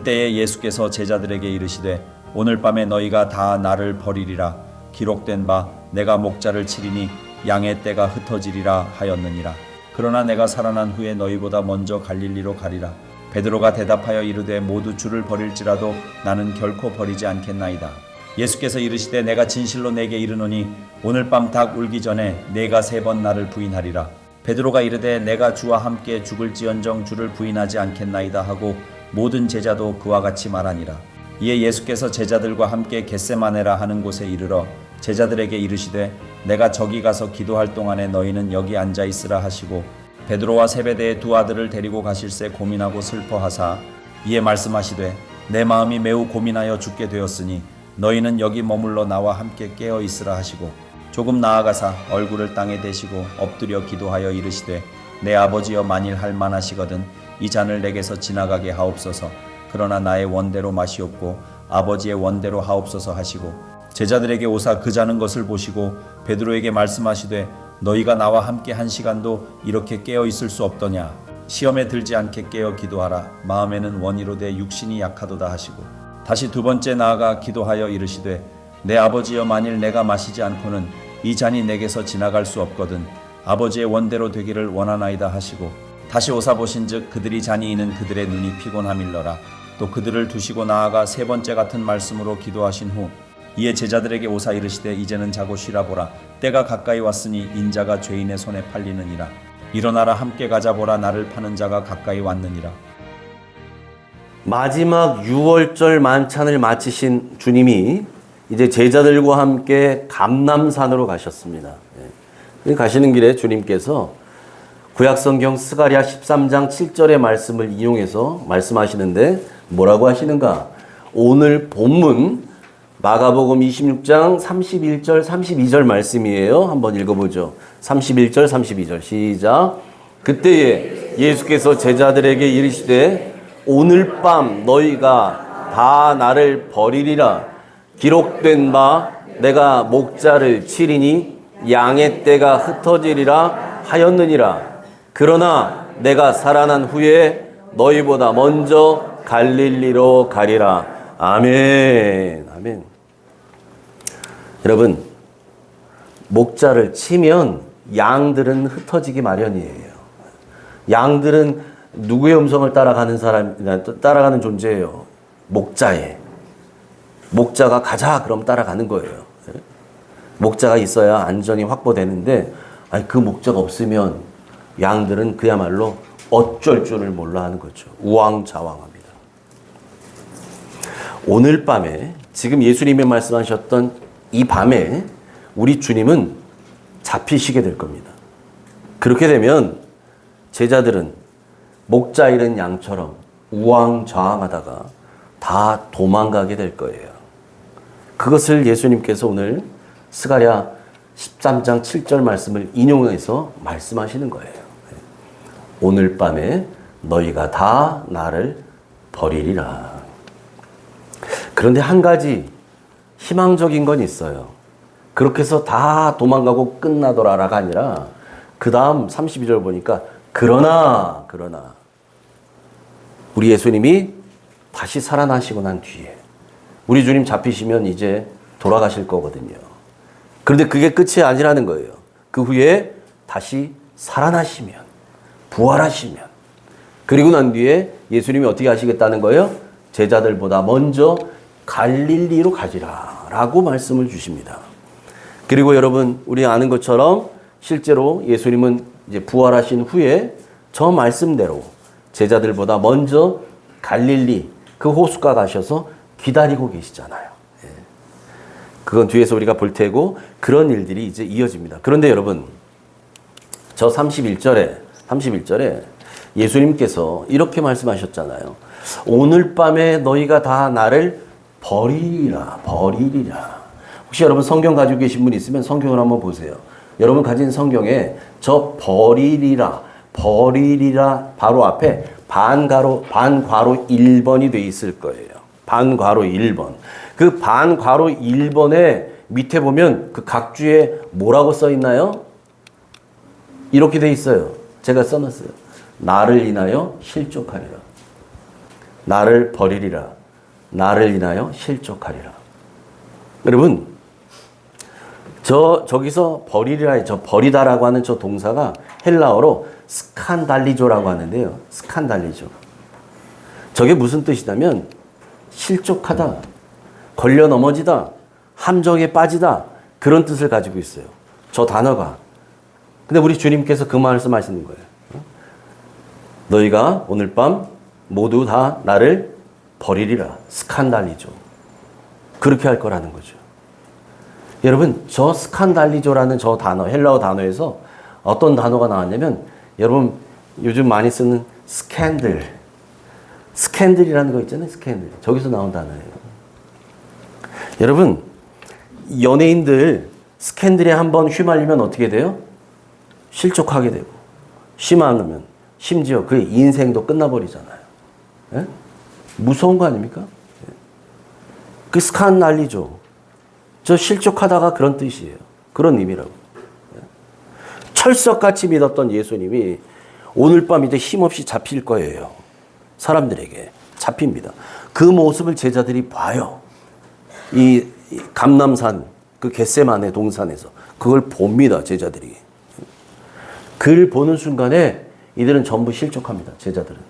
그때에 예수께서 제자들에게 이르시되 오늘 밤에 너희가 다 나를 버리리라. 기록된 바 내가 목자를 치리니 양의 떼가 흩어지리라 하였느니라. 그러나 내가 살아난 후에 너희보다 먼저 갈릴리로 가리라. 베드로가 대답하여 이르되 모두 주를 버릴지라도 나는 결코 버리지 않겠나이다. 예수께서 이르시되 내가 진실로 내게 이르노니 오늘 밤 닭 울기 전에 네가 3번 나를 부인하리라. 베드로가 이르되 내가 주와 함께 죽을지언정 주를 부인하지 않겠나이다 하고 모든 제자도 그와 같이 말하니라. 이에 예수께서 제자들과 함께 겟세마네라 하는 곳에 이르러 제자들에게 이르시되 내가 저기 가서 기도할 동안에 너희는 여기 앉아 있으라 하시고 베드로와 세베대의 2 아들을 데리고 가실새 고민하고 슬퍼하사 이에 말씀하시되 내 마음이 매우 고민하여 죽게 되었으니 너희는 여기 머물러 나와 함께 깨어 있으라 하시고 조금 나아가사 얼굴을 땅에 대시고 엎드려 기도하여 이르시되 내 아버지여 만일 할 만하시거든 이 잔을 내게서 지나가게 하옵소서. 그러나 나의 원대로 마시옵고 아버지의 원대로 하옵소서 하시고 제자들에게 오사 그 자는 것을 보시고 베드로에게 말씀하시되 너희가 나와 함께 1시간도 이렇게 깨어 있을 수 없더냐. 시험에 들지 않게 깨어 기도하라. 마음에는 원이로되 육신이 약하도다 하시고 다시 2번째 나아가 기도하여 이르시되 내 아버지여 만일 내가 마시지 않고는 이 잔이 내게서 지나갈 수 없거든 아버지의 원대로 되기를 원하나이다 하시고 다시 오사 보신즉 그들이 잔이 있는 그들의 눈이 피곤함일러라. 또 그들을 두시고 나아가 3번째 같은 말씀으로 기도하신 후 이에 제자들에게 오사 이르시되 이제는 자고 쉬라 보라. 때가 가까이 왔으니 인자가 죄인의 손에 팔리느니라. 일어나라 함께 가자 보라. 나를 파는 자가 가까이 왔느니라. 마지막 6월절 만찬을 마치신 주님이 이제 제자들과 함께 감람산으로 가셨습니다. 가시는 길에 주님께서 구약성경 스가랴 13장 7절의 말씀을 인용해서 말씀하시는데 뭐라고 하시는가? 오늘 본문 마가복음 26장 31절 32절 말씀이에요. 한번 읽어보죠. 31절 32절 시작. 그때에 예수께서 제자들에게 이르시되 오늘 밤 너희가 다 나를 버리리라. 기록된 바 내가 목자를 치리니 양의 떼가 흩어지리라 하였느니라. 그러나 내가 살아난 후에 너희보다 먼저 갈릴리로 가리라. 아멘. 아멘. 여러분, 목자를 치면 양들은 흩어지기 마련이에요. 양들은 누구의 음성을 따라가는 따라가는 존재예요. 목자의. 목자가 가자 그럼 따라가는 거예요. 목자가 있어야 안전이 확보되는데 그 목자가 없으면 양들은 그야말로 어쩔 줄을 몰라 하는 거죠. 우왕좌왕합니다. 오늘 밤에 지금 예수님이 말씀하셨던 이 밤에 우리 주님은 잡히시게 될 겁니다. 그렇게 되면 제자들은 목자 잃은 양처럼 우왕좌왕하다가 다 도망가게 될 거예요. 그것을 예수님께서 오늘 스가랴 13장 7절 말씀을 인용해서 말씀하시는 거예요. 오늘 밤에 너희가 다 나를 버리리라. 그런데 한 가지 희망적인 건 있어요. 그렇게 해서 다 도망가고 끝나더라라가 아니라 그 다음 32절 보니까 그러나 우리 예수님이 다시 살아나시고 난 뒤에 우리 주님 잡히시면 이제 돌아가실 거거든요. 그런데 그게 끝이 아니라는 거예요. 그 후에 다시 살아나시면, 부활하시면, 그리고 난 뒤에 예수님이 어떻게 하시겠다는 거예요? 제자들보다 먼저 갈릴리로 가지라 라고 말씀을 주십니다. 그리고 여러분, 우리 아는 것처럼 실제로 예수님은 이제 부활하신 후에 저 말씀대로 제자들보다 먼저 갈릴리 그 호숫가 가셔서 기다리고 계시잖아요. 그건 뒤에서 우리가 볼 테고 그런 일들이 이제 이어집니다. 그런데 여러분, 저 31절에 예수님께서 이렇게 말씀하셨잖아요. 오늘 밤에 너희가 다 나를 버리리라. 혹시 여러분 성경 가지고 계신 분 있으면 성경을 한번 보세요. 여러분 가진 성경에 저 버리리라 바로 앞에 반괄호 1번이 돼 있을 거예요. 반괄호 1번. 그 반괄호 1번에 밑에 보면 그 각주에 뭐라고 써 있나요? 이렇게 돼 있어요. 제가 써놨어요. 나를 인하여 실족하리라. 나를 버리리라. 나를 인하여 실족하리라. 여러분, 저기서 버리리라, 저 버리다라고 하는 저 동사가 헬라어로 스칸달리조라고 하는데요. 스칸달리조. 저게 무슨 뜻이냐면 실족하다, 걸려 넘어지다, 함정에 빠지다, 그런 뜻을 가지고 있어요. 저 단어가. 근데 우리 주님께서 그 말씀하시는 거예요. 너희가 오늘 밤 모두 다 나를 버리리라. 스칸달리조. 그렇게 할 거라는 거죠. 여러분, 저 스칸달리조라는 저 단어, 헬라어 단어에서 어떤 단어가 나왔냐면, 여러분 요즘 많이 쓰는 스캔들, 스캔들이라는 거 있잖아요. 스캔들. 저기서 나온 단어예요. 여러분, 연예인들 스캔들에 한번 휘말리면 어떻게 돼요? 실족하게 되고, 심하면 심지어 그의 인생도 끝나버리잖아요. 예? 무서운 거 아닙니까? 그 스칸달리조. 저 실족하다가 그런 뜻이에요. 그런 의미라고. 철석같이 믿었던 예수님이 오늘 밤 이제 힘없이 잡힐 거예요. 사람들에게 잡힙니다. 그 모습을 제자들이 봐요. 이 감람산, 그 겟세마네 동산에서 그걸 봅니다. 제자들이. 그를 보는 순간에 이들은 전부 실족합니다. 제자들은.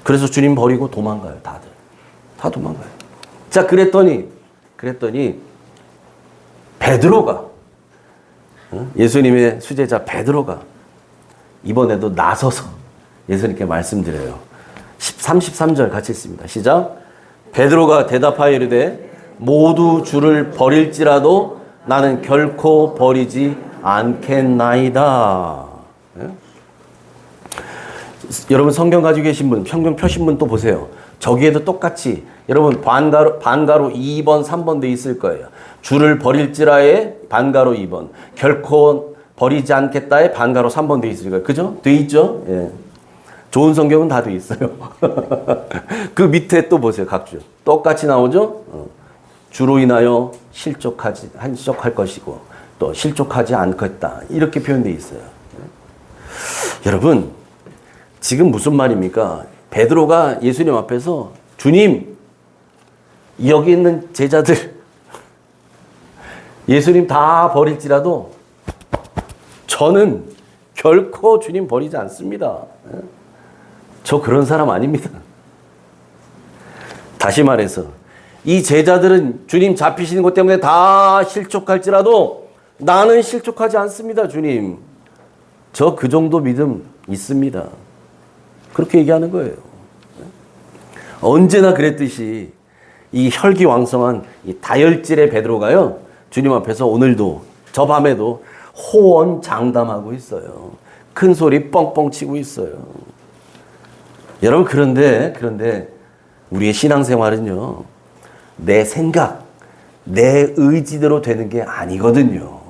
그래서 주님 버리고 도망가요. 다들. 다 도망가요. 자, 그랬더니 베드로가, 예수님의 수제자 베드로가 이번에도 나서서 예수님께 말씀드려요. 33절 같이 읽습니다. 시작. 베드로가 대답하여 이르되 모두 주를 버릴지라도 나는 결코 버리지 않겠나이다. 예? 여러분 성경 가지고 계신 분, 성경 펴신 분 또 보세요. 저기에도 똑같이 여러분 반가로 2번, 3번 돼 있을 거예요. 주를 버릴지라에 반가로 2번, 결코 버리지 않겠다에 반가로 3번 돼 있을 거예요. 그죠? 돼 있죠? 예. 좋은 성경은 다 돼 있어요. 그 밑에 또 보세요. 각주. 똑같이 나오죠? 주로 인하여 실족할 것이고 또 실족하지 않겠다. 이렇게 표현되어 있어요. 여러분, 지금 무슨 말입니까? 베드로가 예수님 앞에서 주님, 여기 있는 제자들 예수님 다 버릴지라도 저는 결코 주님 버리지 않습니다. 저 그런 사람 아닙니다. 다시 말해서 이 제자들은 주님 잡히시는 것 때문에 다 실족할지라도 나는 실족하지 않습니다. 주님, 저 그 정도 믿음 있습니다. 그렇게 얘기하는 거예요. 언제나 그랬듯이 이 혈기왕성한 이 다혈질의 베드로가요, 주님 앞에서 오늘도 저 밤에도 호언장담하고 있어요. 큰 소리 뻥뻥 치고 있어요. 여러분, 그런데 우리의 신앙생활은요, 내 생각, 내 의지대로 되는 게 아니거든요.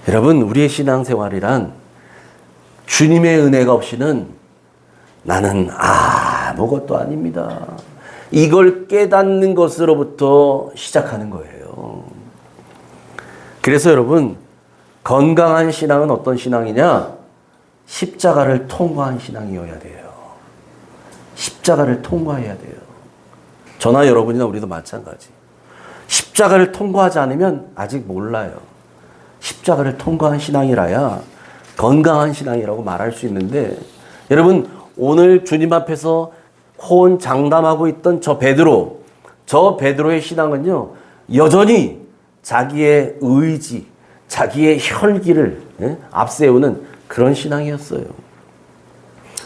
여러분, 우리의 신앙생활이란 주님의 은혜가 없이는 나는 아무것도 아닙니다. 이걸 깨닫는 것으로부터 시작하는 거예요. 그래서 여러분, 건강한 신앙은 어떤 신앙이냐? 십자가를 통과한 신앙이어야 돼요. 십자가를 통과해야 돼요. 저나 여러분이나 우리도 마찬가지. 십자가를 통과하지 않으면 아직 몰라요. 십자가를 통과한 신앙이라야 건강한 신앙이라고 말할 수 있는데, 여러분, 오늘 주님 앞에서 호언장담하고 있던 저 베드로의 신앙은요, 여전히 자기의 의지, 자기의 혈기를 앞세우는 그런 신앙이었어요.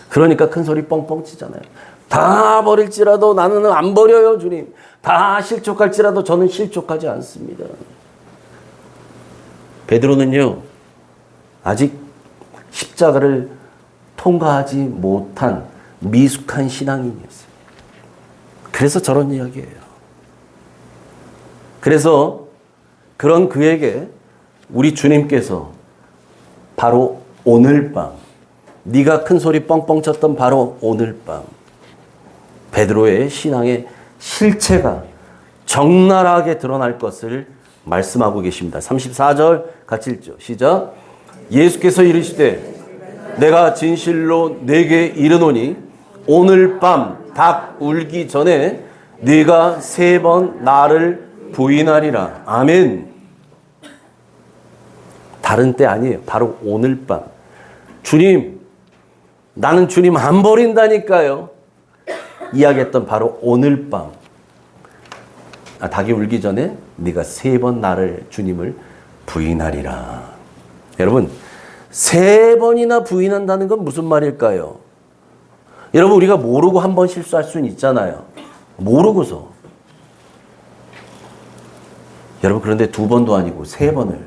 그러니까 큰 소리 뻥뻥 치잖아요. 다 버릴지라도 나는 안 버려요, 주님. 다 실족할지라도 저는 실족하지 않습니다. 베드로는요, 아직 십자가를 통과하지 못한 미숙한 신앙인이었어요. 그래서 저런 이야기예요. 그래서 그런 그에게 우리 주님께서 바로 오늘 밤, 네가 큰 소리 뻥뻥 쳤던 바로 오늘 밤, 베드로의 신앙의 실체가 적나라하게 드러날 것을 말씀하고 계십니다. 34절 같이 읽죠. 시작. 예수께서 이르시되 내가 진실로 네게 이르노니 오늘 밤 닭 울기 전에 네가 3번 나를 부인하리라. 아멘. 다른 때 아니에요. 바로 오늘 밤. 주님, 나는 주님 안 버린다니까요. 이야기했던 바로 오늘 밤. 닭이 울기 전에 네가 3번 나를 주님을 부인하리라. 여러분, 3번이나 부인한다는 건 무슨 말일까요? 여러분, 우리가 모르고 한 번 실수할 수는 있잖아요. 모르고서. 여러분, 그런데 2번도 아니고 3번을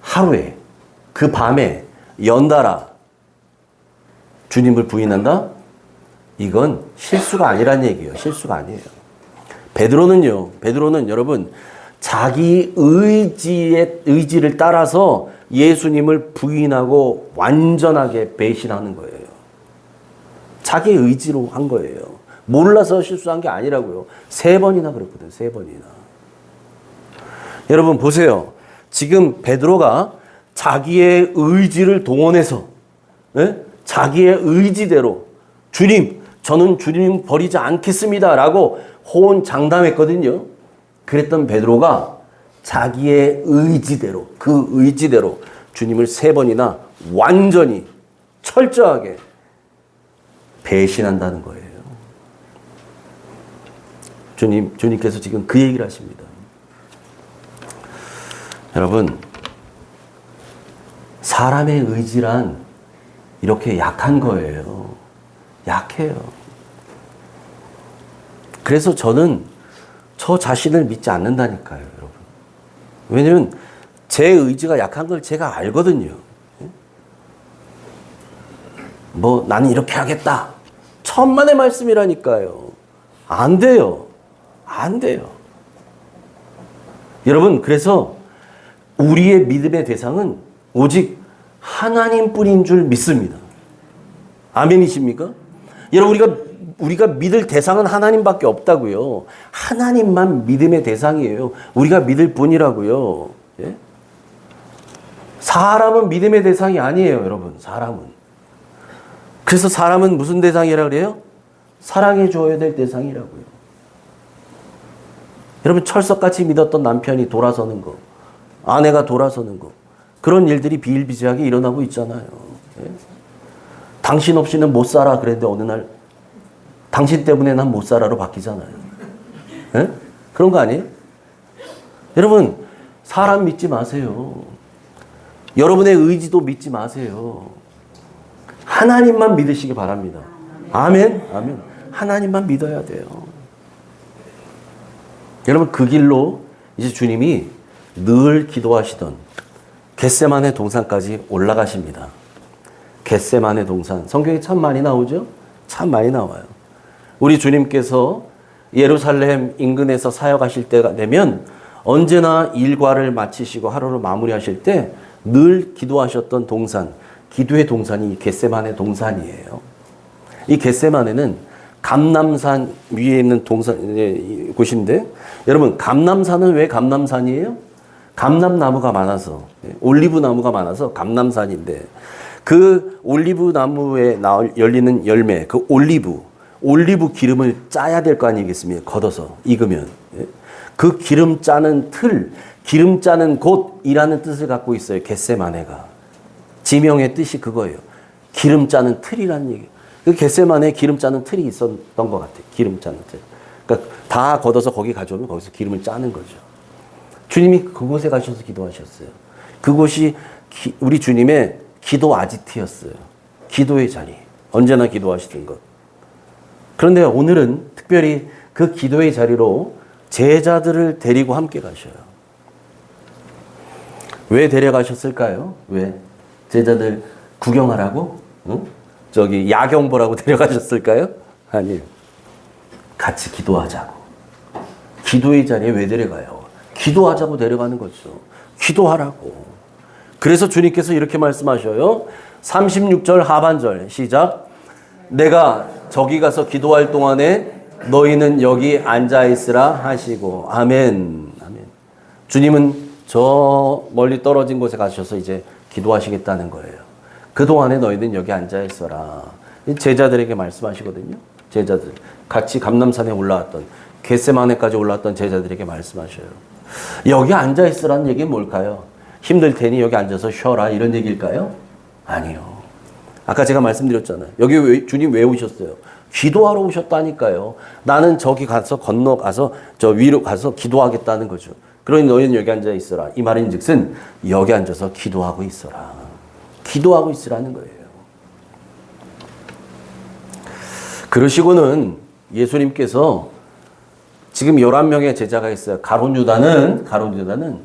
하루에, 그 밤에 연달아 주님을 부인한다? 이건 실수가 아니란 얘기예요. 실수가 아니에요. 베드로는 여러분, 자기 의지를 따라서 예수님을 부인하고 완전하게 배신하는 거예요. 자기 의지로 한 거예요. 몰라서 실수한 게 아니라고요. 3번이나 그랬거든요. 3번이나. 여러분 보세요. 지금 베드로가 자기의 의지를 동원해서 자기의 의지대로 주님, 저는 주님 버리지 않겠습니다 라고 호언장담했거든요. 그랬던 베드로가 자기의 의지대로, 그 의지대로 주님을 3번이나 완전히 철저하게 배신한다는 거예요. 주님께서 지금 그 얘기를 하십니다. 여러분, 사람의 의지란 이렇게 약한 거예요. 약해요. 그래서 저는 저 자신을 믿지 않는다니까요, 여러분. 왜냐면 제 의지가 약한 걸 제가 알거든요. 뭐 나는 이렇게 하겠다. 천만의 말씀이라니까요. 안 돼요. 안 돼요. 여러분, 그래서 우리의 믿음의 대상은 오직 하나님뿐인 줄 믿습니다. 아멘이십니까? 여러분, 우리가 믿을 대상은 하나님밖에 없다고요. 하나님만 믿음의 대상이에요. 우리가 믿을 뿐이라고요. 예? 사람은 믿음의 대상이 아니에요, 여러분. 사람은. 그래서 사람은 무슨 대상이라 그래요? 사랑해 줘야 될 대상이라고요. 여러분, 철석같이 믿었던 남편이 돌아서는 거, 아내가 돌아서는 거, 그런 일들이 비일비재하게 일어나고 있잖아요. 예? 당신 없이는 못 살아 그랬는데 어느 날 당신 때문에 난 못 살아로 바뀌잖아요. 예? 그런 거 아니에요? 여러분, 사람 믿지 마세요. 여러분의 의지도 믿지 마세요. 하나님만 믿으시기 바랍니다. 아멘. 아멘. 하나님만 믿어야 돼요. 여러분, 그 길로 이제 주님이 늘 기도하시던 겟세마네 동산까지 올라가십니다. 겟세마네 동산. 성경에 참 많이 나오죠? 참 많이 나와요. 우리 주님께서 예루살렘 인근에서 사역하실 때가 되면 언제나 일과를 마치시고 하루를 마무리하실 때 늘 기도하셨던 동산, 기도의 동산이 겟세마네 동산이에요. 이 겟세마네는 감람산 위에 있는 곳인데, 여러분, 감람산은 왜 감람산이에요? 감람나무가 많아서, 올리브 나무가 많아서 감람산인데, 그 올리브 나무에 열리는 열매, 그 올리브 기름을 짜야 될 거 아니겠습니까? 걷어서 익으면. 그 기름 짜는 틀, 기름 짜는 곳이라는 뜻을 갖고 있어요. 겟세마네가. 지명의 뜻이 그거예요. 기름 짜는 틀이라는 얘기. 그 겟세마네에 기름 짜는 틀이 있었던 것 같아요. 기름 짜는 틀. 그러니까 다 걷어서 거기 가져오면 거기서 기름을 짜는 거죠. 주님이 그곳에 가셔서 기도하셨어요. 그곳이 우리 주님의 기도 아지트였어요. 기도의 자리. 언제나 기도하시던 것. 그런데 오늘은 특별히 그 기도의 자리로 제자들을 데리고 함께 가셔요. 왜 데려가셨을까요? 왜? 제자들 구경하라고? 응? 저기 야경 보라고 데려가셨을까요? 아니에요. 같이 기도하자고. 기도의 자리에 왜 데려가요? 기도하자고 데려가는 거죠. 기도하라고. 그래서 주님께서 이렇게 말씀하셔요. 36절 하반절 시작. 내가 저기 가서 기도할 동안에 너희는 여기 앉아있으라 하시고. 아멘. 아멘. 주님은 저 멀리 떨어진 곳에 가셔서 이제 기도하시겠다는 거예요. 그동안에 너희는 여기 앉아있어라. 제자들에게 말씀하시거든요. 제자들 같이 감람산에 올라왔던 겟세마네까지 올라왔던 제자들에게 말씀하셔요. 여기 앉아 있으라는 얘기는 뭘까요? 힘들 테니 여기 앉아서 쉬어라 이런 얘기일까요? 아니요. 아까 제가 말씀드렸잖아요. 여기 주님 왜 오셨어요? 기도하러 오셨다니까요. 나는 저기 가서 건너가서 저 위로 가서 기도하겠다는 거죠. 그러니 너희는 여기 앉아 있어라. 이 말인즉슨 여기 앉아서 기도하고 있어라. 기도하고 있으라는 거예요. 그러시고는 예수님께서 지금 11명의 제자가 있어요. 가룟 유다는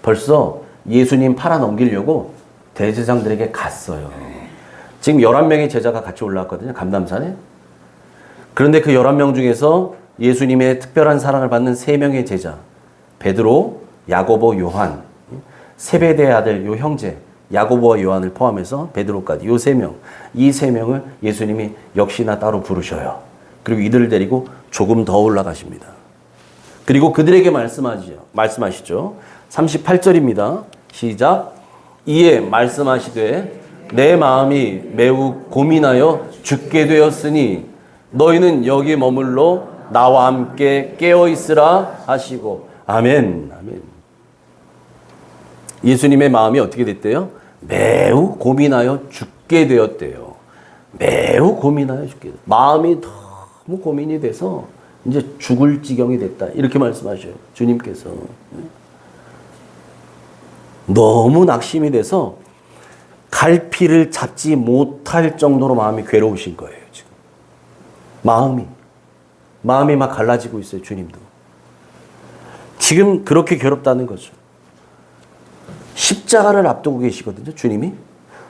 벌써 예수님 팔아 넘기려고 대제사장들에게 갔어요. 지금 11명의 제자가 같이 올라왔거든요. 감람산에. 그런데 그 11명 중에서 예수님의 특별한 사랑을 받는 3명의 제자, 베드로, 야고보, 요한, 세베대의 아들 요 형제 야고보와 요한을 포함해서 베드로까지 요 3명, 이 3명을 예수님이 역시나 따로 부르셔요. 그리고 이들을 데리고 조금 더 올라가십니다. 그리고 그들에게 말씀하시죠. 38절입니다. 시작. 이에 말씀하시되 내 마음이 매우 고민하여 죽게 되었으니 너희는 여기 머물러 나와 함께 깨어 있으라 하시고. 아멘. 아멘. 예수님의 마음이 어떻게 됐대요? 매우 고민하여 죽게 되었대요. 매우 고민하여 죽게 되었대요. 마음이 너무 고민이 돼서 이제 죽을 지경이 됐다. 이렇게 말씀하셔요. 주님께서. 너무 낙심이 돼서 갈피를 잡지 못할 정도로 마음이 괴로우신 거예요. 지금. 마음이 막 갈라지고 있어요. 주님도. 지금 그렇게 괴롭다는 거죠. 십자가를 앞두고 계시거든요. 주님이.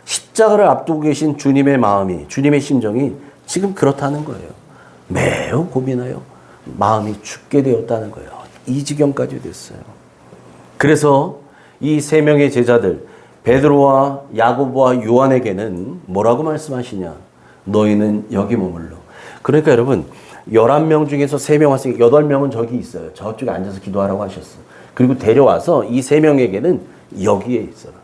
십자가를 앞두고 계신 주님의 마음이, 주님의 심정이 지금 그렇다는 거예요. 매우 고민하여 마음이 죽게 되었다는 거예요. 이 지경까지 됐어요. 그래서 이 3명의 제자들 베드로와 야고보와 요한에게는 뭐라고 말씀하시냐? 너희는 여기 머물러. 그러니까 여러분 11명 중에서 3명 왔으니까 8명은 저기 있어요. 저쪽에 앉아서 기도하라고 하셨어. 그리고 데려와서 이 3명에게는 여기에 있어라.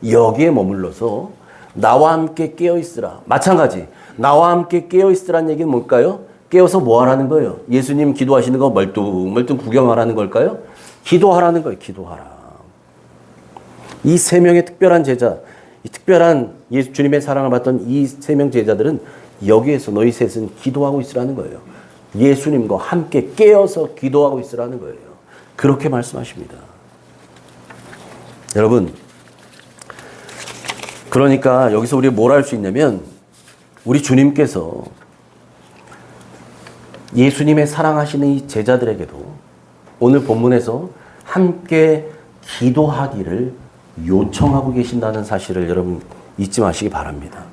여기에 머물러서 나와 함께 깨어 있으라. 마찬가지. 나와 함께 깨어 있으라는 얘기는 뭘까요? 깨어서 뭐 하라는 거예요? 예수님 기도하시는 거 멀뚱멀뚱 구경하라는 걸까요? 기도하라는 거예요. 기도하라. 이 3명의 특별한 제자, 이 특별한 주님의 사랑을 받던 이 3명 제자들은 여기에서 너희 셋은 기도하고 있으라는 거예요. 예수님과 함께 깨어서 기도하고 있으라는 거예요. 그렇게 말씀하십니다. 여러분, 그러니까 여기서 우리가 뭘 할 수 있냐면 우리 주님께서 예수님의 사랑하시는 이 제자들에게도 오늘 본문에서 함께 기도하기를 요청하고 계신다는 사실을 여러분 잊지 마시기 바랍니다.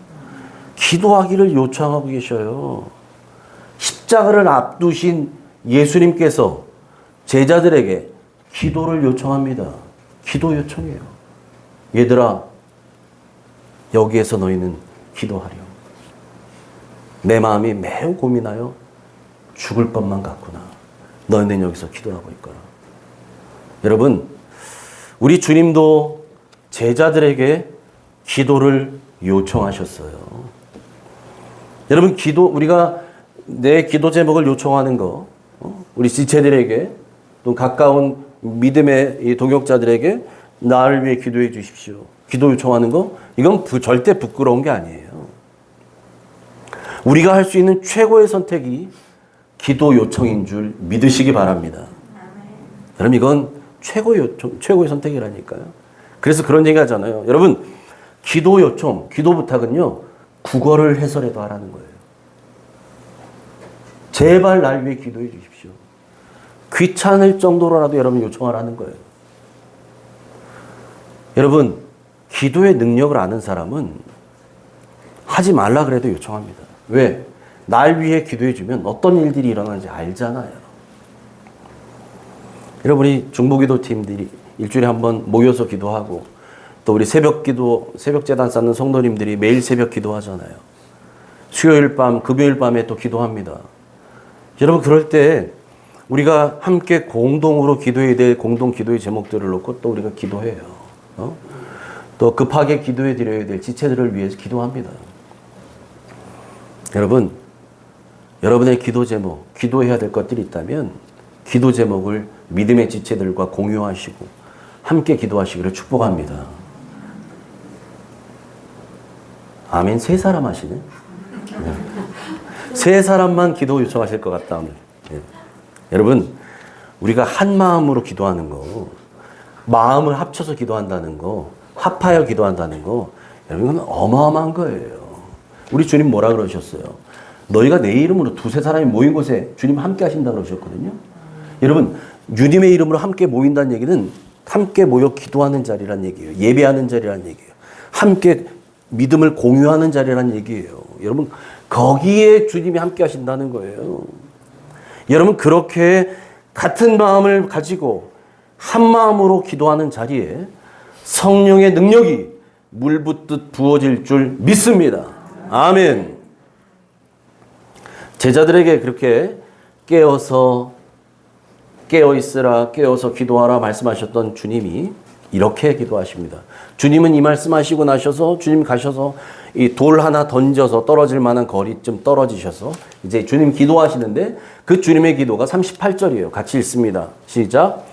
기도하기를 요청하고 계셔요. 십자가를 앞두신 예수님께서 제자들에게 기도를 요청합니다. 기도 요청해요. 얘들아, 여기에서 너희는 기도하렴. 내 마음이 매우 고민하여 죽을 것만 같구나. 너희는 여기서 기도하고 있거라. 여러분, 우리 주님도 제자들에게 기도를 요청하셨어요. 여러분, 우리가 내 기도 제목을 요청하는 거, 우리 지체들에게 또 가까운 믿음의 동역자들에게 나를 위해 기도해 주십시오. 기도 요청하는 거, 이건 절대 부끄러운 게 아니에요. 우리가 할 수 있는 최고의 선택이 기도 요청인 줄 믿으시기 바랍니다. 여러분, 이건 최고의 선택이라니까요. 그래서 그런 얘기 하잖아요. 여러분, 기도 요청, 기도 부탁은요, 국어를 해서라도 하라는 거예요. 제발 날 위해 기도해 주십시오. 귀찮을 정도로라도 여러분 요청하라는 거예요. 여러분, 기도의 능력을 아는 사람은 하지 말라 그래도 요청합니다. 왜? 날 위해 기도해 주면 어떤 일들이 일어나는지 알잖아요. 여러분, 우리 중보기도 팀들이 일주일에 한 번 모여서 기도하고 또 우리 새벽 재단 쌓는 성도님들이 매일 새벽 기도하잖아요. 수요일 밤, 금요일 밤에 또 기도합니다. 여러분, 그럴 때 우리가 함께 공동으로 기도해야 될 공동 기도의 제목들을 놓고 또 우리가 기도해요. 또 급하게 기도해 드려야 될 지체들을 위해서 기도합니다. 여러분, 여러분의 기도 제목, 기도해야 될 것들이 있다면 기도 제목을 믿음의 지체들과 공유하시고 함께 기도하시기를 축복합니다. 아멘. 세 사람 하시네. 네. 세 사람만 기도 요청하실 것 같다 오늘. 네. 여러분, 우리가 한 마음으로 기도하는 거, 마음을 합쳐서 기도한다는 거, 합하여 기도한다는 거, 여러분 이건 어마어마한 거예요. 우리 주님 뭐라 그러셨어요? 너희가 내 이름으로 두세 사람이 모인 곳에 주님 함께 하신다 그러셨거든요. 여러분, 주님의 이름으로 함께 모인다는 얘기는 함께 모여 기도하는 자리란 얘기예요. 예배하는 자리란 얘기예요. 함께 믿음을 공유하는 자리란 얘기예요. 여러분, 거기에 주님이 함께 하신다는 거예요. 여러분, 그렇게 같은 마음을 가지고 한 마음으로 기도하는 자리에 성령의 능력이 물 붓듯 부어질 줄 믿습니다. 아멘. 제자들에게 그렇게 깨어있으라, 깨어서 기도하라 말씀하셨던 주님이 이렇게 기도하십니다. 주님은 이 말씀하시고 나셔서 주님 가셔서 이 돌 하나 던져서 떨어질 만한 거리쯤 떨어지셔서 이제 주님 기도하시는데 그 주님의 기도가 38절이에요. 같이 읽습니다. 시작.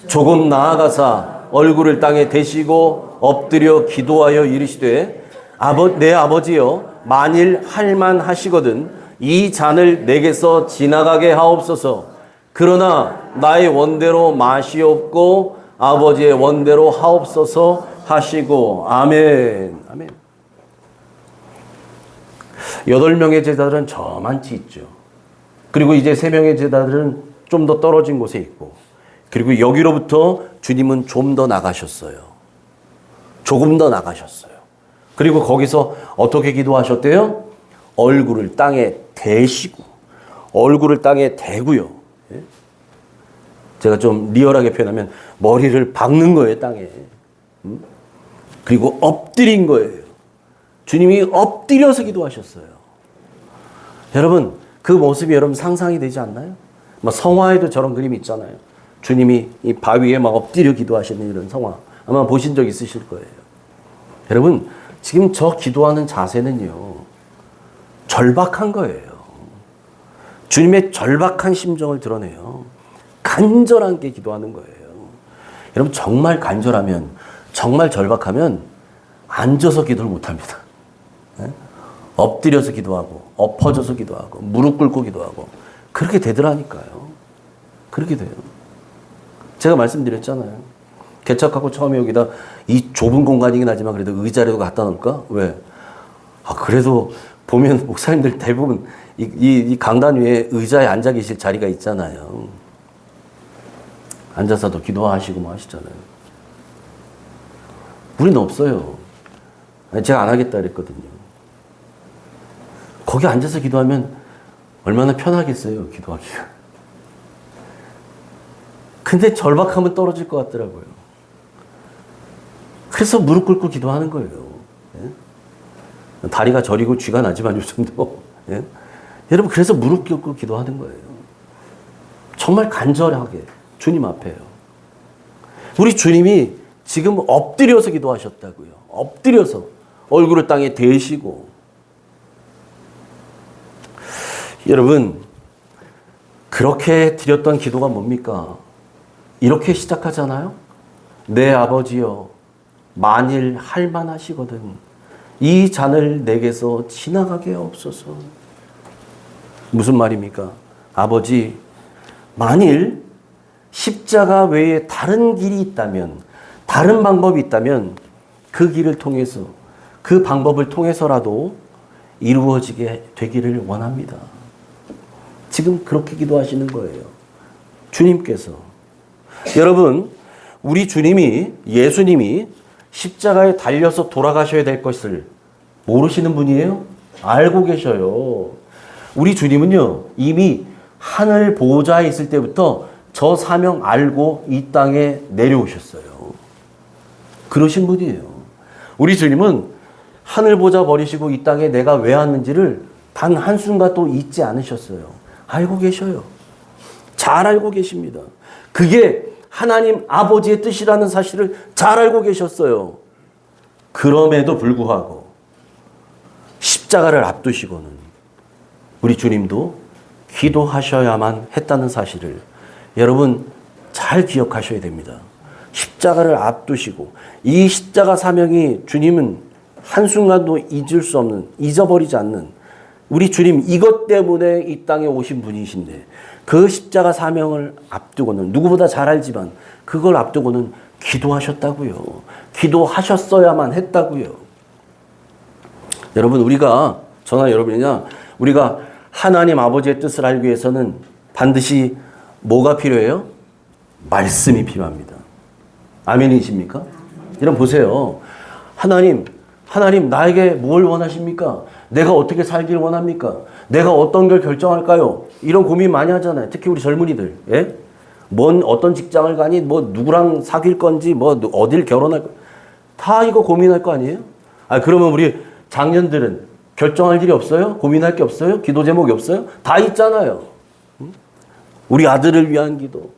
조금 나아가사 얼굴을 땅에 대시고 엎드려 기도하여 이르시되 내 아버지여 만일 할만하시거든 이 잔을 내게서 지나가게 하옵소서. 그러나 나의 원대로 마시옵고 아버지의 원대로 하옵소서 하시고. 아멘. 아멘. 8명의 제자들은 저만치 있죠. 그리고 이제 3명의 제자들은 좀 더 떨어진 곳에 있고, 그리고 여기로부터 주님은 좀 더 나가셨어요. 조금 더 나가셨어요. 그리고 거기서 어떻게 기도하셨대요? 얼굴을 땅에 대시고, 얼굴을 땅에 대고요. 제가 좀 리얼하게 표현하면 머리를 박는 거예요, 땅에. 그리고 엎드린 거예요. 주님이 엎드려서 기도하셨어요. 여러분, 그 모습이 여러분 상상이 되지 않나요? 성화에도 저런 그림이 있잖아요. 주님이 이 바위에 막 엎드려 기도하시는 이런 성화. 아마 보신 적 있으실 거예요. 여러분, 지금 저 기도하는 자세는요, 절박한 거예요. 주님의 절박한 심정을 드러내요. 간절한 게 기도하는 거예요. 여러분, 정말 간절하면, 정말 절박하면 앉아서 기도를 못 합니다. 네? 엎드려서 기도하고, 엎어져서 기도하고, 무릎 꿇고 기도하고, 그렇게 되더라니까요. 그렇게 돼요. 제가 말씀드렸잖아요. 개척하고 처음에 여기다 이 좁은 공간이긴 하지만 그래도 의자라도 갖다 놓을까? 왜? 그래도 보면 목사님들 대부분 이 강단 위에 의자에 앉아 계실 자리가 있잖아요. 앉아서도 기도하시고 뭐 하시잖아요. 우리는 없어요. 제가 안 하겠다 그랬거든요. 거기 앉아서 기도하면 얼마나 편하겠어요, 기도하기가. 근데 절박하면 떨어질 것 같더라고요. 그래서 무릎 꿇고 기도하는 거예요. 예? 다리가 저리고 쥐가 나지만 요즘도. 예? 여러분, 그래서 무릎 꿇고 기도하는 거예요. 정말 간절하게 주님 앞에요. 우리 주님이 지금 엎드려서 기도하셨다고요. 엎드려서 얼굴을 땅에 대시고. 여러분, 그렇게 드렸던 기도가 뭡니까? 이렇게 시작하잖아요. 내 아버지여, 만일 할만하시거든 이 잔을 내게서 지나가게 하옵소서. 무슨 말입니까? 아버지, 만일 십자가 외에 다른 길이 있다면, 다른 방법이 있다면 그 길을 통해서, 그 방법을 통해서라도 이루어지게 되기를 원합니다. 지금 그렇게 기도하시는 거예요. 주님께서. 여러분, 우리 주님이, 예수님이 십자가에 달려서 돌아가셔야 될 것을 모르시는 분이에요? 알고 계셔요. 우리 주님은요, 이미 하늘 보좌에 있을 때부터 저 사명 알고 이 땅에 내려오셨어요. 그러신 분이에요. 우리 주님은 하늘 보좌 버리시고 이 땅에 내가 왜 왔는지를 단 한순간도 잊지 않으셨어요. 알고 계셔요. 잘 알고 계십니다. 그게 하나님 아버지의 뜻이라는 사실을 잘 알고 계셨어요. 그럼에도 불구하고 십자가를 앞두시고는 우리 주님도 기도하셔야만 했다는 사실을 여러분 잘 기억하셔야 됩니다. 십자가를 앞두시고 이 십자가 사명이 주님은 한순간도 잊을 수 없는, 잊어버리지 않는 우리 주님 이것 때문에 이 땅에 오신 분이신데 그 십자가 사명을 앞두고는 누구보다 잘 알지만 그걸 앞두고는 기도하셨다고요. 기도하셨어야만 했다고요. 여러분 저나 여러분이냐 우리가 하나님 아버지의 뜻을 알기 위해서는 반드시 뭐가 필요해요? 말씀이 필요합니다. 아멘이십니까? 여러분 보세요. 하나님 나에게 뭘 원하십니까? 내가 어떻게 살기를 원합니까? 내가 어떤 걸 결정할까요? 이런 고민 많이 하잖아요. 특히 우리 젊은이들. 예? 어떤 직장을 가니, 누구랑 사귈 건지, 어딜 결혼할 건지, 다 이거 고민할 거 아니에요? 그러면 우리 장년들은 결정할 일이 없어요? 고민할 게 없어요? 기도 제목이 없어요? 다 있잖아요. 우리 아들을 위한 기도,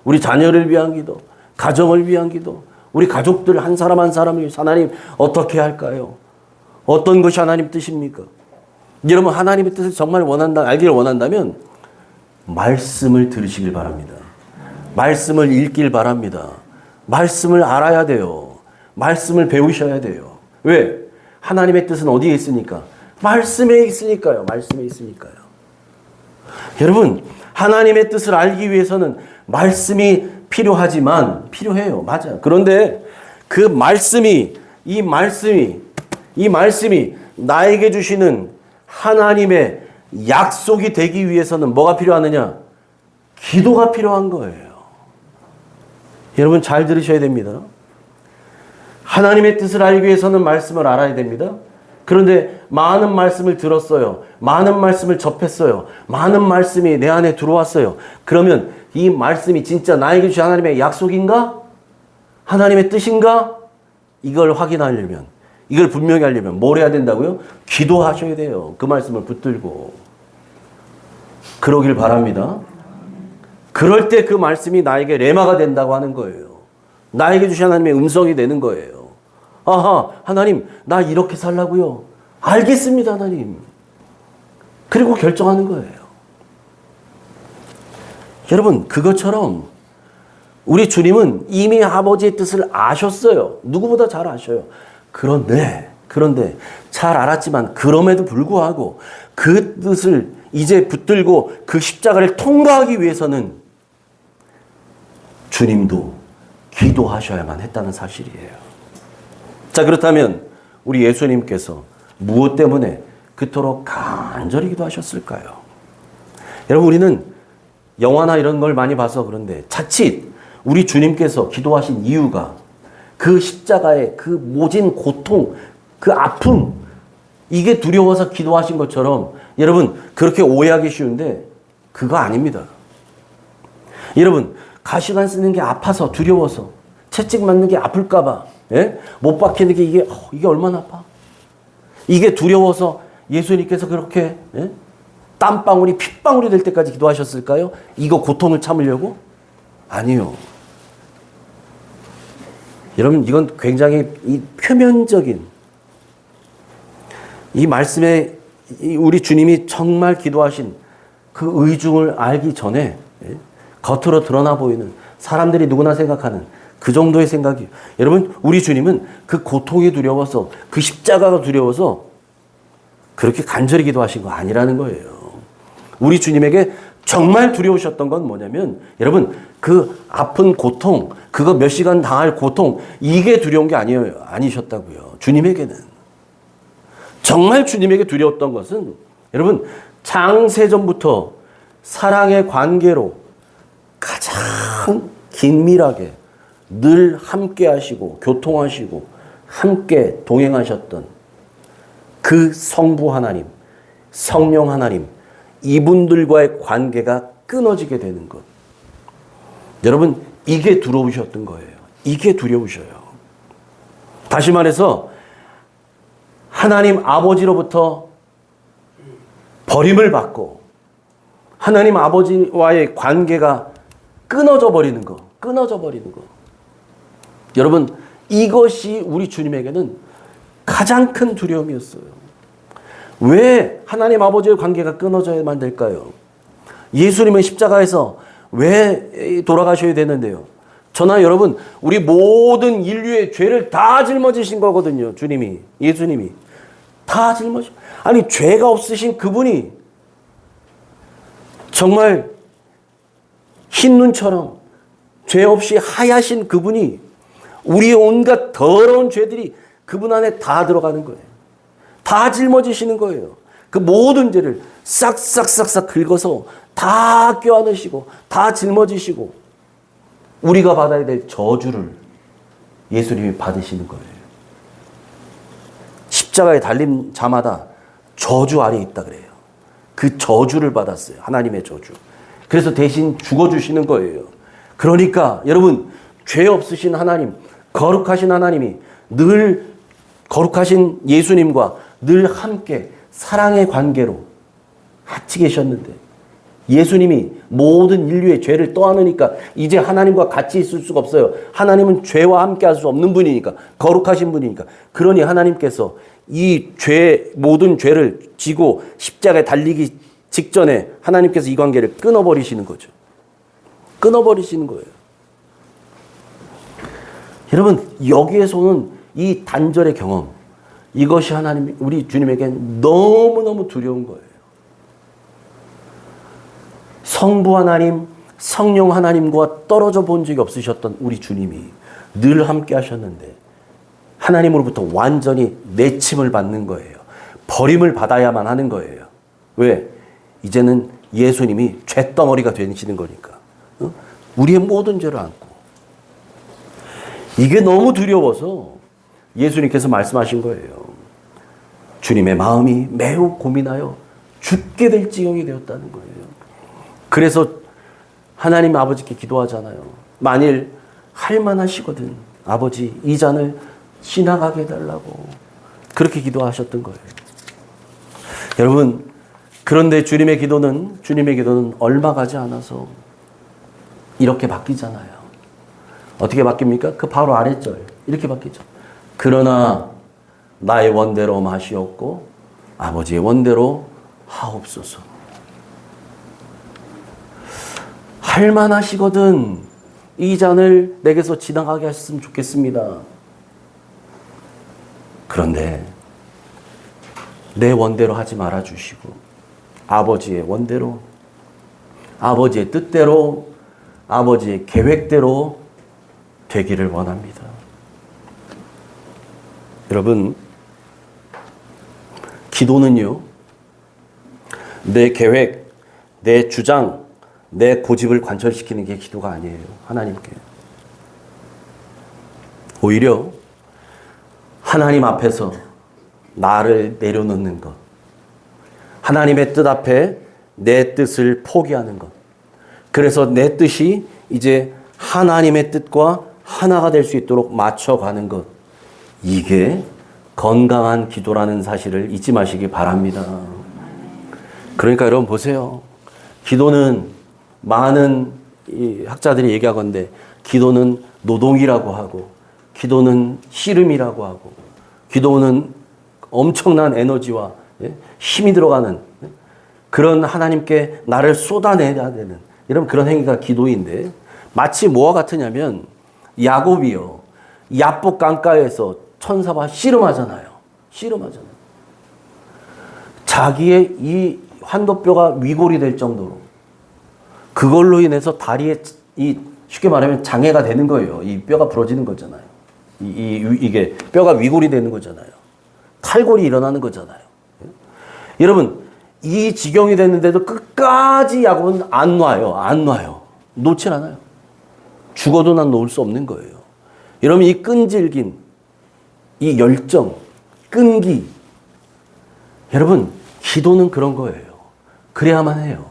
우리 자녀를 위한 기도, 가정을 위한 기도, 우리 가족들 한 사람 한 사람을 위해서 하나님 어떻게 할까요? 어떤 것이 하나님 뜻입니까? 여러분 하나님의 뜻을 정말 알기를 원한다면 말씀을 들으시길 바랍니다. 말씀을 읽길 바랍니다. 말씀을 알아야 돼요. 말씀을 배우셔야 돼요. 왜? 하나님의 뜻은 어디에 있으니까? 말씀에 있으니까요. 말씀에 있으니까요. 여러분 하나님의 뜻을 알기 위해서는 말씀이 필요해요. 맞아요. 그런데 이 말씀이 나에게 주시는 하나님의 약속이 되기 위해서는 뭐가 필요하느냐? 기도가 필요한 거예요. 여러분 잘 들으셔야 됩니다. 하나님의 뜻을 알기 위해서는 말씀을 알아야 됩니다. 그런데 많은 말씀을 들었어요. 많은 말씀을 접했어요. 많은 말씀이 내 안에 들어왔어요. 그러면 이 말씀이 진짜 나에게 주신 하나님의 약속인가? 하나님의 뜻인가? 이걸 확인하려면, 이걸 분명히 하려면 뭘 해야 된다고요? 기도하셔야 돼요. 그 말씀을 붙들고. 그러길 바랍니다. 그럴 때 그 말씀이 나에게 레마가 된다고 하는 거예요. 나에게 주신 하나님의 음성이 되는 거예요. 아하, 하나님, 나 이렇게 살라고요. 알겠습니다, 하나님. 그리고 결정하는 거예요. 여러분, 그것처럼 우리 주님은 이미 아버지의 뜻을 아셨어요. 누구보다 잘 아셔요. 그런데 잘 알았지만 그럼에도 불구하고 그 뜻을 이제 붙들고 그 십자가를 통과하기 위해서는 주님도 기도하셔야만 했다는 사실이에요. 자, 그렇다면 우리 예수님께서 무엇 때문에 그토록 간절히 기도하셨을까요? 여러분, 우리는 영화나 이런 걸 많이 봐서 그런데 자칫 우리 주님께서 기도하신 이유가 그 십자가의 그 모진 고통, 그 아픔, 이게 두려워서 기도하신 것처럼 여러분 그렇게 오해하기 쉬운데 그거 아닙니다. 여러분 가시관 쓰는 게 아파서 두려워서 채찍 맞는 게 아플까 봐 못 박히는 게 이게 얼마나 아파. 이게 두려워서 예수님께서 그렇게 땀방울이 핏방울이 될 때까지 기도하셨을까요? 이거 고통을 참으려고? 아니요. 여러분 이건 굉장히 이 표면적인 이 말씀에 우리 주님이 정말 기도하신 그 의중을 알기 전에 겉으로 드러나 보이는 사람들이 누구나 생각하는 그 정도의 생각이 여러분 우리 주님은 그 고통이 두려워서 그 십자가가 두려워서 그렇게 간절히 기도하신 거 아니라는 거예요. 우리 주님에게 정말 두려우셨던 건 뭐냐면 여러분 그 아픈 고통 그거 몇 시간 당할 고통 이게 두려운 게 아니셨다고요. 주님에게는 정말 주님에게 두려웠던 것은 여러분 창세전부터 사랑의 관계로 가장 긴밀하게 늘 함께 하시고 교통하시고 함께 동행하셨던 그 성부 하나님, 성령 하나님 이분들과의 관계가 끊어지게 되는 것. 여러분 이게 두려우셨던 거예요. 이게 두려우셔요. 다시 말해서 하나님 아버지로부터 버림을 받고 하나님 아버지와의 관계가 끊어져 버리는 거. 여러분 이것이 우리 주님에게는 가장 큰 두려움이었어요. 왜 하나님 아버지의 관계가 끊어져야만 될까요? 예수님은 십자가에서 왜 돌아가셔야 되는데요? 저나 여러분, 우리 모든 인류의 죄를 다 짊어지신 거거든요. 주님이, 예수님이. 다 짊어지. 아니, 죄가 없으신 그분이 정말 흰 눈처럼 죄 없이 하얗신 그분이 우리의 온갖 더러운 죄들이 그분 안에 다 들어가는 거예요. 다 짊어지시는 거예요. 그 모든 죄를 싹싹싹싹 긁어서 다 껴안으시고 다 짊어지시고 우리가 받아야 될 저주를 예수님이 받으시는 거예요. 십자가에 달린 자마다 저주 아래 있다 그래요. 그 저주를 받았어요. 하나님의 저주. 그래서 대신 죽어주시는 거예요. 그러니까 여러분, 죄 없으신 하나님, 거룩하신 하나님이 늘 거룩하신 예수님과 늘 함께 사랑의 관계로 같이 계셨는데 예수님이 모든 인류의 죄를 떠안으니까 이제 하나님과 같이 있을 수가 없어요. 하나님은 죄와 함께 할 수 없는 분이니까, 거룩하신 분이니까. 그러니 하나님께서 이 죄, 모든 죄를 지고 십자가에 달리기 직전에 하나님께서 이 관계를 끊어버리시는 거죠. 끊어버리시는 거예요. 여러분, 여기에서는 이 단절의 경험, 이것이 하나님, 우리 주님에게 너무너무 두려운 거예요. 성부 하나님, 성령 하나님과 떨어져 본 적이 없으셨던 우리 주님이 늘 함께 하셨는데 하나님으로부터 완전히 내침을 받는 거예요. 버림을 받아야만 하는 거예요. 왜? 이제는 예수님이 죄덩어리가 되시는 거니까. 우리의 모든 죄를 안고. 이게 너무 두려워서 예수님께서 말씀하신 거예요. 주님의 마음이 매우 고민하여 죽게 될 지경이 되었다는 거예요. 그래서 하나님 아버지께 기도하잖아요. 만일 할만하시거든 아버지 이 잔을 지나가게 해달라고 그렇게 기도하셨던 거예요. 여러분, 그런데 주님의 기도는 얼마 가지 않아서 이렇게 바뀌잖아요. 어떻게 바뀝니까? 그 바로 아랫절 이렇게 바뀌죠. 그러나 나의 원대로 마시옵고 아버지의 원대로 하옵소서. 할만하시거든 이 잔을 내게서 지나가게 하셨으면 좋겠습니다. 그런데 내 원대로 하지 말아 주시고 아버지의 원대로, 아버지의 뜻대로, 아버지의 계획대로 되기를 원합니다. 여러분, 기도는요, 내 계획, 내 주장, 내 고집을 관철시키는 게 기도가 아니에요. 하나님께. 오히려 하나님 앞에서 나를 내려놓는 것. 하나님의 뜻 앞에 내 뜻을 포기하는 것. 그래서 내 뜻이 이제 하나님의 뜻과 하나가 될 수 있도록 맞춰가는 것. 이게 건강한 기도라는 사실을 잊지 마시기 바랍니다. 그러니까 여러분 보세요. 기도는 많은 학자들이 얘기하건대 기도는 노동이라고 하고 기도는 씨름이라고 하고 기도는 엄청난 에너지와 힘이 들어가는 그런 하나님께 나를 쏟아내야 되는 이런 그런 행위가 기도인데 마치 뭐와 같으냐면 야곱이요. 야복 강가에서 천사와 씨름하잖아요. 자기의 이 환도뼈가 위골이 될 정도로 그걸로 인해서 다리에 쉽게 말하면 장애가 되는 거예요. 이 뼈가 부러지는 거잖아요. 이게 뼈가 위골이 되는 거잖아요. 탈골이 일어나는 거잖아요. 여러분, 이 지경이 됐는데도 끝까지 야곱은 안 놔요. 놓질 않아요. 죽어도 난 놓을 수 없는 거예요. 여러분, 이 끈질김, 이 열정, 끈기. 여러분, 기도는 그런 거예요. 그래야만 해요.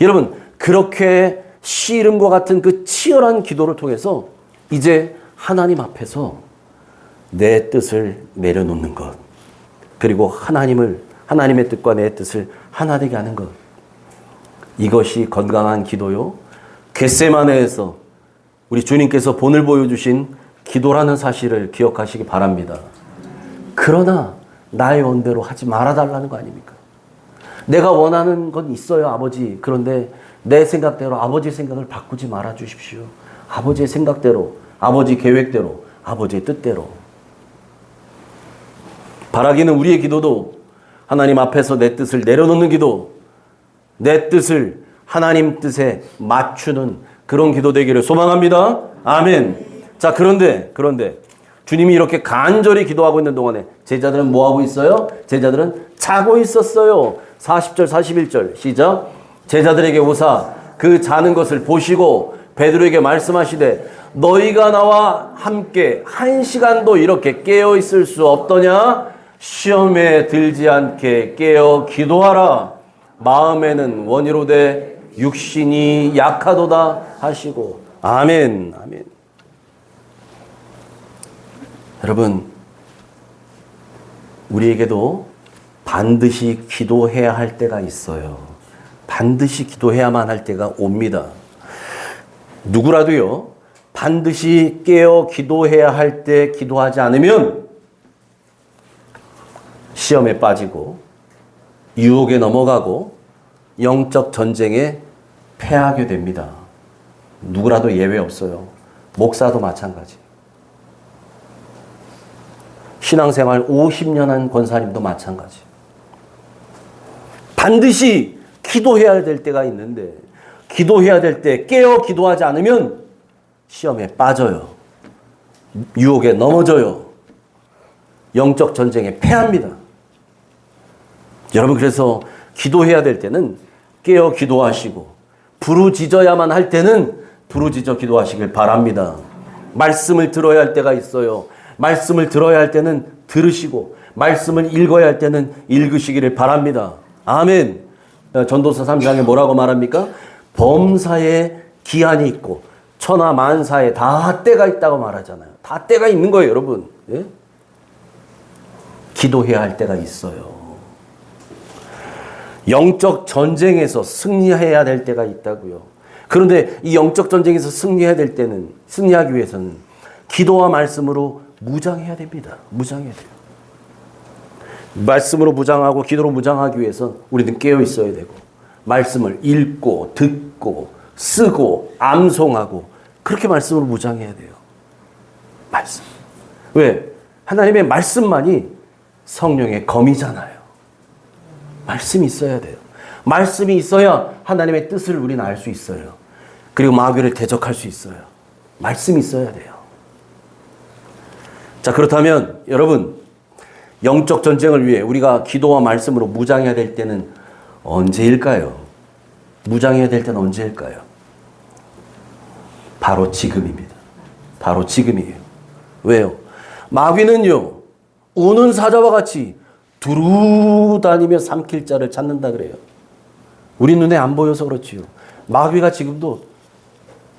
여러분, 그렇게 씨름과 같은 그 치열한 기도를 통해서 이제 하나님 앞에서 내 뜻을 내려놓는 것. 그리고 하나님의 뜻과 내 뜻을 하나 되게 하는 것. 이것이 건강한 기도요. 겟세마네에서 우리 주님께서 본을 보여주신 기도라는 사실을 기억하시기 바랍니다. 그러나 나의 원대로 하지 말아달라는 거 아닙니까? 내가 원하는 건 있어요, 아버지. 그런데 내 생각대로 아버지 생각을 바꾸지 말아 주십시오. 아버지의 생각대로, 아버지 계획대로, 아버지의 뜻대로. 바라기는 우리의 기도도 하나님 앞에서 내 뜻을 내려놓는 기도, 내 뜻을 하나님 뜻에 맞추는 그런 기도 되기를 소망합니다. 아멘. 자, 그런데 주님이 이렇게 간절히 기도하고 있는 동안에 제자들은 뭐 하고 있어요? 제자들은 자고 있었어요. 40절 41절 시작. 제자들에게 오사 그 자는 것을 보시고 베드로에게 말씀하시되 너희가 나와 함께 1시간도 이렇게 깨어 있을 수 없더냐? 시험에 들지 않게 깨어 기도하라. 마음에는 원이로되 육신이 약하도다 하시고. 아멘. 아멘. 여러분, 우리에게도 반드시 기도해야 할 때가 있어요. 반드시 기도해야만 할 때가 옵니다. 누구라도요, 반드시 깨어 기도해야 할 때 기도하지 않으면 시험에 빠지고 유혹에 넘어가고 영적 전쟁에 패하게 됩니다. 누구라도 예외 없어요. 목사도 마찬가지. 신앙생활 50년 한 권사님도 마찬가지. 반드시 기도해야 될 때가 있는데 기도해야 될 때 깨어 기도하지 않으면 시험에 빠져요. 유혹에 넘어져요. 영적 전쟁에 패합니다. 여러분, 그래서 기도해야 될 때는 깨어 기도하시고 부르짖어야만 할 때는 부르짖어 기도하시길 바랍니다. 말씀을 들어야 할 때가 있어요. 말씀을 들어야 할 때는 들으시고 말씀을 읽어야 할 때는 읽으시기를 바랍니다. 아멘. 전도서 3장에 뭐라고 말합니까? 범사에 기한이 있고 천하 만사에 다 때가 있다고 말하잖아요. 다 때가 있는 거예요, 여러분. 예? 기도해야 할 때가 있어요. 영적 전쟁에서 승리해야 될 때가 있다고요. 그런데 이 영적 전쟁에서 승리해야 될 때는, 승리하기 위해서는 기도와 말씀으로 무장해야 됩니다. 무장해야 돼요. 말씀으로 무장하고 기도로 무장하기 위해서 우리는 깨어 있어야 되고 말씀을 읽고 듣고 쓰고 암송하고 그렇게 말씀으로 무장해야 돼요. 말씀. 왜? 하나님의 말씀만이 성령의 검이잖아요. 말씀이 있어야 돼요. 말씀이 있어야 하나님의 뜻을 우리는 알 수 있어요. 그리고 마귀를 대적할 수 있어요. 말씀이 있어야 돼요. 자, 그렇다면 여러분, 영적 전쟁을 위해 우리가 기도와 말씀으로 무장해야 될 때는 언제일까요? 무장해야 될 때는 언제일까요? 바로 지금입니다. 바로 지금이에요. 왜요? 마귀는요, 우는 사자와 같이 두루 다니며 삼킬 자를 찾는다 그래요. 우리 눈에 안 보여서 그렇지요. 마귀가 지금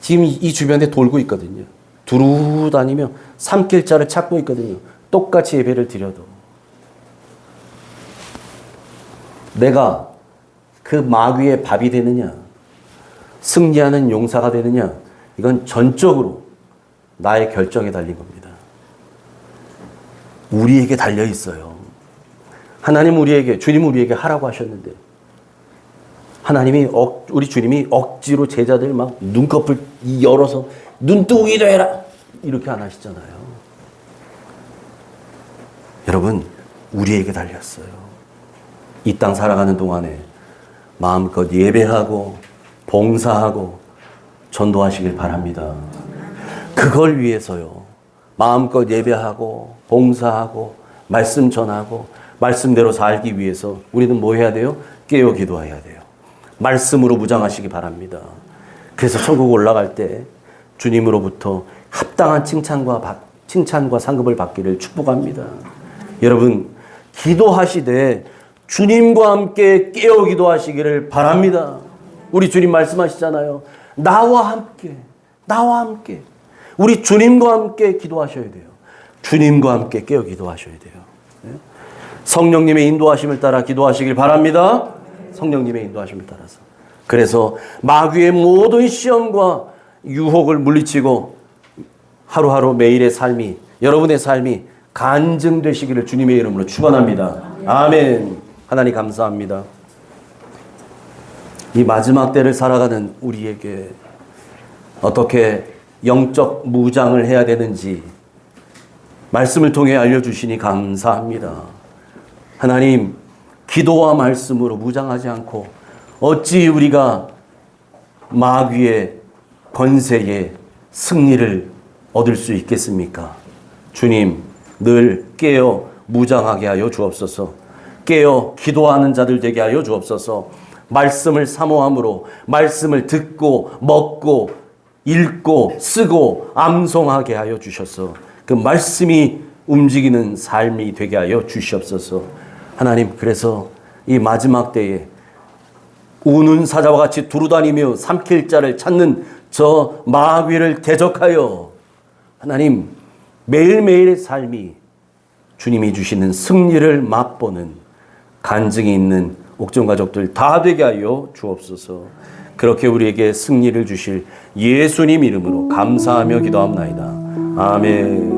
이 주변에 돌고 있거든요. 두루 다니며 삼킬 자를 찾고 있거든요. 똑같이 예배를 드려도. 내가 그 마귀의 밥이 되느냐, 승리하는 용사가 되느냐, 이건 전적으로 나의 결정에 달린 겁니다. 우리에게 달려 있어요. 하나님 우리에게, 주님 우리에게 하라고 하셨는데, 우리 주님이 억지로 제자들 막 눈꺼풀 열어서 눈뜨기도 해라! 이렇게 안 하시잖아요. 여러분, 우리에게 달렸어요. 이 땅 살아가는 동안에 마음껏 예배하고 봉사하고 전도하시길 바랍니다. 그걸 위해서요. 마음껏 예배하고 봉사하고 말씀 전하고 말씀대로 살기 위해서 우리는 뭐 해야 돼요? 깨어 기도해야 돼요. 말씀으로 무장하시기 바랍니다. 그래서 천국 올라갈 때 주님으로부터 합당한 칭찬과 상급을 받기를 축복합니다. 여러분, 기도하시되 주님과 함께 깨어 기도하시기를 바랍니다. 우리 주님 말씀하시잖아요. 나와 함께 우리 주님과 함께 기도하셔야 돼요. 주님과 함께 깨어 기도하셔야 돼요. 성령님의 인도하심을 따라 기도하시길 바랍니다. 성령님의 인도하심을 따라서. 그래서 마귀의 모든 시험과 유혹을 물리치고 하루하루 매일의 삶이, 여러분의 삶이 간증되시기를 주님의 이름으로 축원합니다. 아멘. 하나님 감사합니다. 이 마지막 때를 살아가는 우리에게 어떻게 영적 무장을 해야 되는지 말씀을 통해 알려주시니 감사합니다. 하나님, 기도와 말씀으로 무장하지 않고 어찌 우리가 마귀의 권세에 승리를 얻을 수 있겠습니까? 주님, 늘 깨어 무장하게 하여 주옵소서. 깨어 기도하는 자들 되게 하여 주옵소서. 말씀을 사모함으로 말씀을 듣고 먹고 읽고 쓰고 암송하게 하여 주셔서 그 말씀이 움직이는 삶이 되게 하여 주시옵소서. 하나님, 그래서 이 마지막 때에 우는 사자와 같이 두루다니며 삼킬 자를 찾는 저 마귀를 대적하여 하나님 매일매일의 삶이 주님이 주시는 승리를 맛보는 간증이 있는 옥정 가족들 다 되게 하여 주옵소서. 그렇게 우리에게 승리를 주실 예수님 이름으로 감사하며 기도합나이다. 아멘.